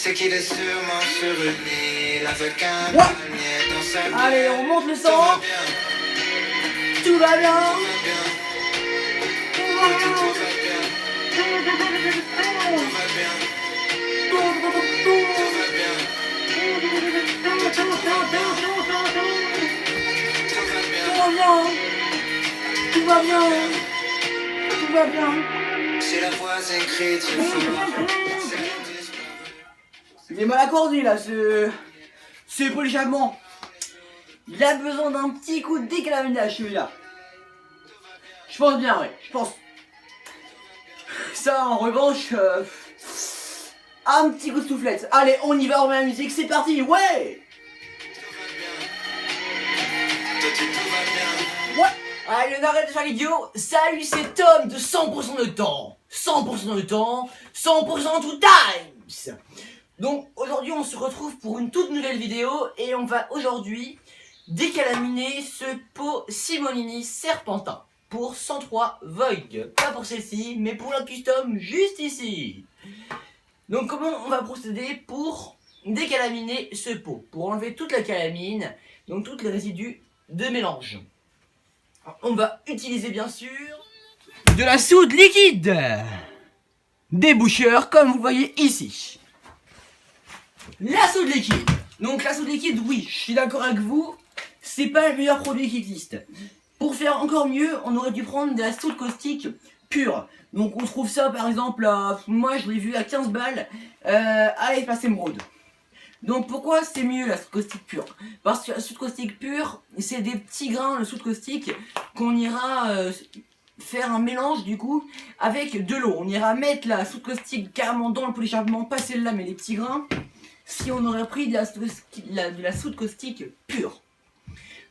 C'est qu'il est sûrement sur une île avec un palmier dans sa main. Allez, on monte le Tout son. va bien, Tout va bien. tout va bien. Tout va bien, tout va bien. Tout va bien, tout va bien. Tout va bien. Tout va bien. Si la voix écrite se fort, Il est mal accordé là, ce polychamment. Il a besoin d'un petit coup de décalaminage celui-là. Je pense bien, ouais, je pense. Ça en revanche, un petit coup de soufflette. Allez, on y va, on met la musique, c'est parti, ouais. Ouais. Allez, on arrête de faire l'idiot. Salut, c'est Tom de 100% de temps. 100% de temps, 100% tout times. Donc aujourd'hui on se retrouve pour une toute nouvelle vidéo et on va aujourd'hui décalaminer ce pot Simonini Serpentin pour 103 Void. Pas pour celle-ci, mais pour la custom juste ici. Donc comment on va procéder pour décalaminer ce pot? Pour enlever toute la calamine, donc tous les résidus de mélange. On va utiliser bien sûr de la soude liquide, des boucheurs comme vous voyez ici. La soude liquide. Donc la soude liquide, oui, je suis d'accord avec vous, c'est pas le meilleur produit qui existe. Pour faire encore mieux, on aurait dû prendre de la soude caustique pure. Donc on trouve ça par exemple, moi je l'ai vu à 15 balles à l'espace émeraude. Donc pourquoi c'est mieux la soude caustique pure? Parce que la soude caustique pure, c'est des petits grains de soude caustique qu'on ira faire un mélange du coup avec de l'eau. On ira mettre la soude caustique carrément dans le polycarbonate, pas celle-là mais les petits grains. Si on aurait pris de la soude caustique pure.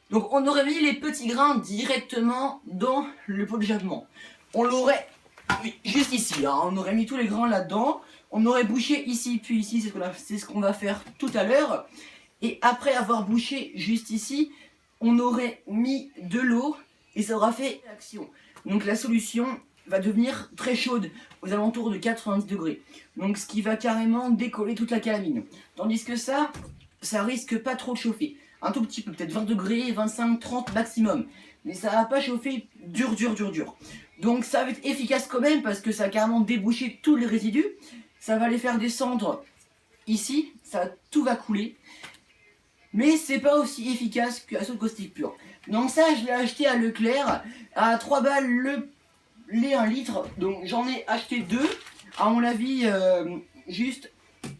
Donc on aurait mis les petits grains directement dans le polycarbonate. On l'aurait juste ici, hein, on aurait mis tous les grains là-dedans. On aurait bouché ici puis ici, c'est ce qu'on va faire tout à l'heure. Et après avoir bouché juste ici, on aurait mis de l'eau et ça aura fait l'action. Donc la solution va devenir très chaude, aux alentours de 90 degrés. Donc ce qui va carrément décoller toute la calamine. Tandis que ça risque pas trop de chauffer. Un tout petit peu, peut-être 20 degrés, 25, 30 maximum. Mais ça va pas chauffer dur. Donc ça va être efficace quand même parce que ça va carrément déboucher tous les résidus. Ça va les faire descendre ici, tout va couler. Mais c'est pas aussi efficace que la soude caustique pure. Donc ça, je l'ai acheté à Leclerc à 3 balles le 1 litre. Donc j'en ai acheté 2. À mon avis, juste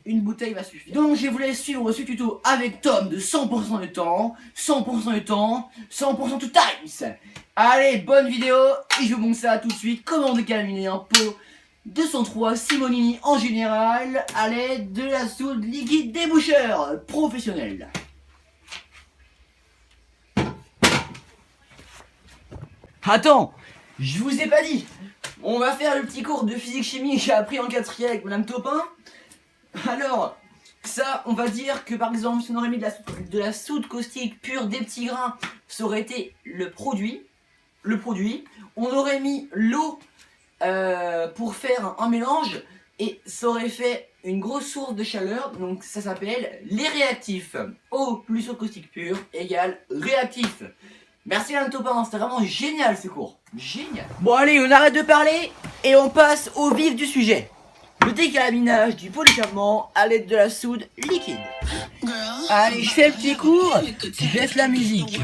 une bouteille va suffire. Donc je vous laisse suivre ce tuto avec Tom de 100% de temps, 100% de temps, 100% to times. Allez, bonne vidéo. Et je vous montre ça tout de suite. Comment décalaminer un pot 203 Simonini en général à l'aide de la soude liquide déboucheur professionnelle. Attends, je vous ai pas dit. On va faire le petit cours de physique-chimie que j'ai appris en 4e avec Madame Topin. Alors, ça, on va dire que par exemple, si on aurait mis de la soude caustique pure, des petits grains, ça aurait été le produit. On aurait mis l'eau pour faire un mélange et ça aurait fait une grosse source de chaleur. Donc ça s'appelle les réactifs. Eau plus eau caustique pure égale réactif. Merci Madame Topin, c'était vraiment génial ce cours. Génial. Bon allez, on arrête de parler et on passe au vif du sujet. Le décalaminage du polycarbonate à l'aide de la soude liquide. Allez, je fais le petit cours, je laisse la musique.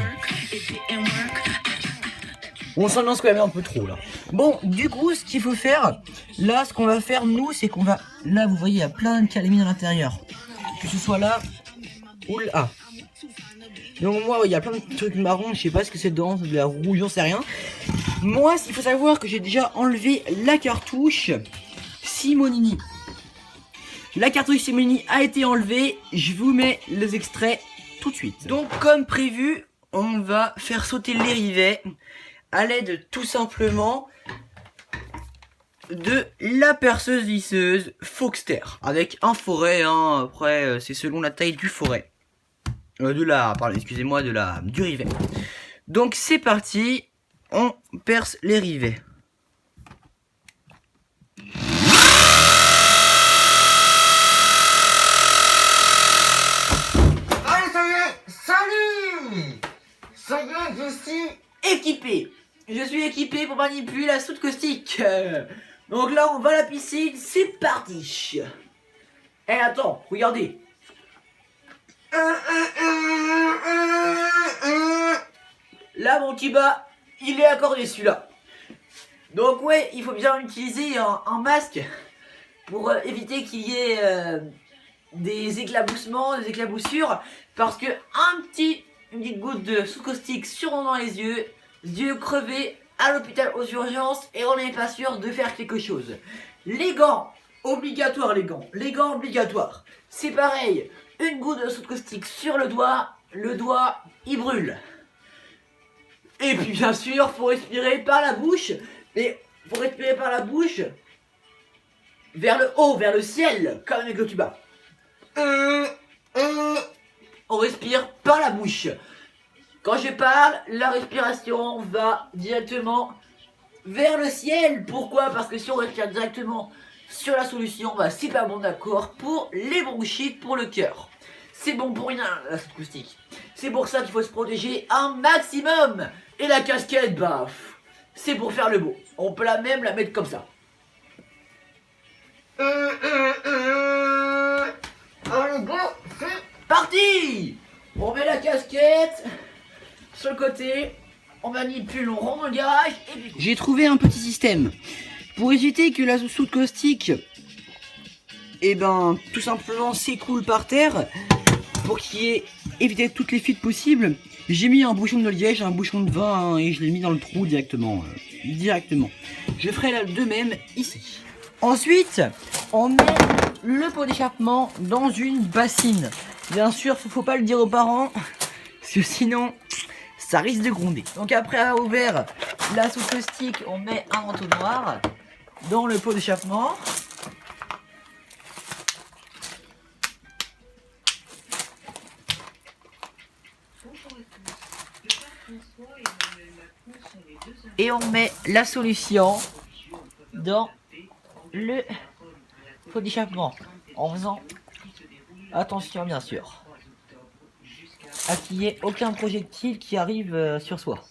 On s'en lance quand même un peu trop là. Bon, du coup, ce qu'il faut faire, là, ce qu'on va faire, nous, c'est qu'on va... Là, vous voyez, il y a plein de calamine à l'intérieur. Que ce soit là ou là. Donc moi, il y a plein de trucs marrons, je sais pas ce que c'est dedans, de la rouge, j'en sais rien. Moi, il faut savoir que j'ai déjà enlevé la cartouche Simonini. La cartouche Simonini a été enlevée, je vous mets les extraits tout de suite. Donc, comme prévu, on va faire sauter les rivets à l'aide tout simplement de la perceuse visseuse Foxter avec un foret, hein. Après c'est selon la taille du foret. Du rivet. Donc c'est parti, on perce les rivets. équipé. Je suis équipé pour manipuler la soude caustique. Donc là, on va à la piscine. C'est parti. Eh, attends, regardez. Là, mon tuba, il est accordé celui-là. Donc ouais, il faut bien utiliser un masque pour éviter qu'il y ait des éclaboussements, des éclaboussures, parce que une petite goutte de soude caustique sur dans les yeux crevés à l'hôpital aux urgences, et on n'est pas sûr de faire quelque chose. Les gants, obligatoires les gants obligatoires. C'est pareil, une goutte de soude caustique sur le doigt il brûle. Et puis bien sûr, faut respirer par la bouche, mais faut respirer par la bouche vers le haut, vers le ciel, comme avec le tuba. On respire par la bouche. Quand je parle, la respiration va directement vers le ciel. Pourquoi? Parce que si on respire directement sur la solution, bah c'est pas bon, d'accord, pour les bronchites, pour le cœur. C'est bon pour rien, la soude caustique. C'est pour ça qu'il faut se protéger un maximum. Et la casquette, bah, c'est pour faire le beau. On peut même la mettre comme ça. Parti! On met la casquette sur le côté, on manipule, on rentre dans le garage et puis... J'ai trouvé un petit système pour éviter que la soude caustique, tout simplement s'écoule par terre. Pour qu'il y ait éviter toutes les fuites possibles, j'ai mis un bouchon de liège, un bouchon de vin et je l'ai mis dans le trou directement. Je ferai de même ici. Ensuite, on met le pot d'échappement dans une bassine. Bien sûr, faut pas le dire aux parents, parce que sinon, ça risque de gronder. Donc après avoir ouvert la soude caustique, on met un entonnoir dans le pot d'échappement. Et on met la solution dans le pot d'échappement en faisant attention bien sûr à qu'il n'y ait aucun projectile qui arrive sur soi.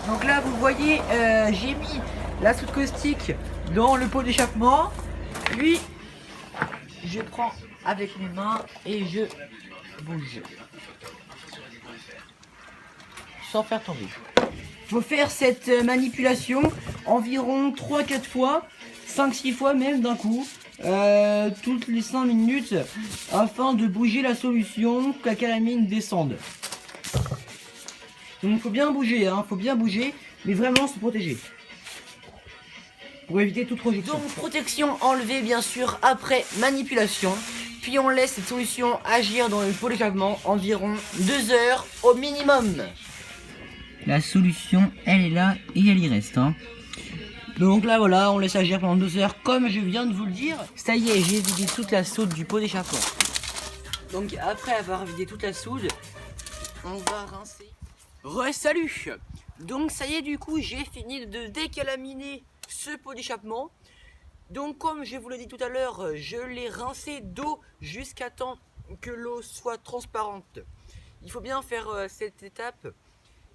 Donc là vous voyez, j'ai mis la soude caustique dans le pot d'échappement, puis je prends avec mes mains et je bouge sans faire tomber. Faut faire cette manipulation environ 3-4 fois, 5-6 fois même d'un coup, toutes les 5 minutes, afin de bouger la solution, que la calamine descende. Donc faut bien bouger, mais vraiment se protéger. Pour éviter toute projection. Donc protection enlevée bien sûr après manipulation, puis on laisse cette solution agir dans le pot d'échappement environ 2 heures au minimum. La solution, elle est là et elle y reste. Donc là, voilà, on laisse agir pendant 2 heures, comme je viens de vous le dire. Ça y est, j'ai vidé toute la soude du pot d'échappement. Donc après avoir vidé toute la soude, on va rincer. Salut. Donc ça y est, du coup, j'ai fini de décalaminer ce pot d'échappement. Donc comme je vous l'ai dit tout à l'heure, je l'ai rincé d'eau jusqu'à temps que l'eau soit transparente. Il faut bien faire cette étape.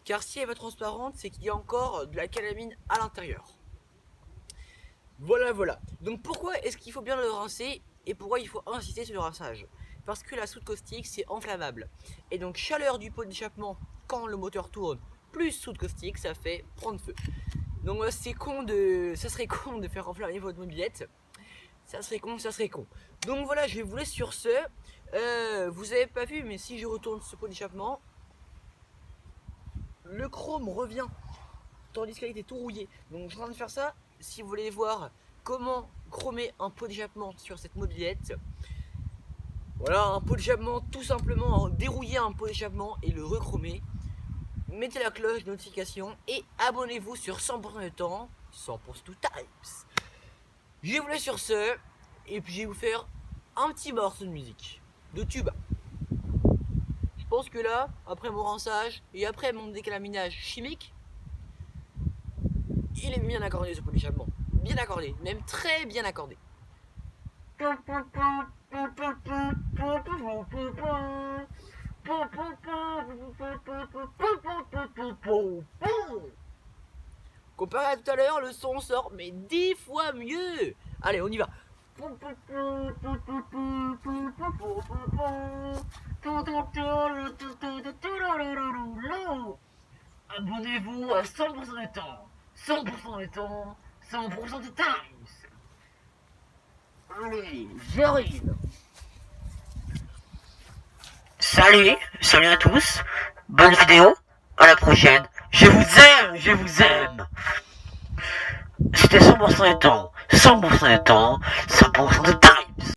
Car si elle va transparente, c'est qu'il y a encore de la calamine à l'intérieur. Voilà. Donc pourquoi est-ce qu'il faut bien le rincer et pourquoi il faut insister sur le rinçage? Parce que la soude caustique, c'est enflammable. Et donc chaleur du pot d'échappement quand le moteur tourne, plus soude caustique, ça fait prendre feu. Donc ça serait con de faire enflammer votre mobilette. Ça serait con. Donc voilà, je vais vous laisser sur ce. Vous avez pas vu, mais si je retourne ce pot d'échappement, le chrome revient, tandis qu'il était tout rouillé. Donc je suis en train de faire ça. Si vous voulez voir comment chromer un pot d'échappement sur cette mobilette, voilà, un pot d'échappement, tout simplement dérouiller un pot d'échappement et le rechromer. Mettez la cloche de notification et abonnez-vous sur 100% de temps, 100% times. Je vous laisse sur ce, et puis je vais vous faire un petit morceau de musique, de tuba. Je pense que là, après mon rinçage et après mon décalaminage chimique, il est bien accordé ce pot d'échappement. Bien accordé, même très bien accordé. comparé à tout à l'heure, le son sort mais 10 fois mieux. Allez, on y va. Abonnez-vous à 100% du temps. 100% du temps. 100% du times. Allez, j'arrive. Salut à tous. Bonne vidéo. À la prochaine. Je vous aime. C'était 100% du temps. 100% du temps. 100% de time.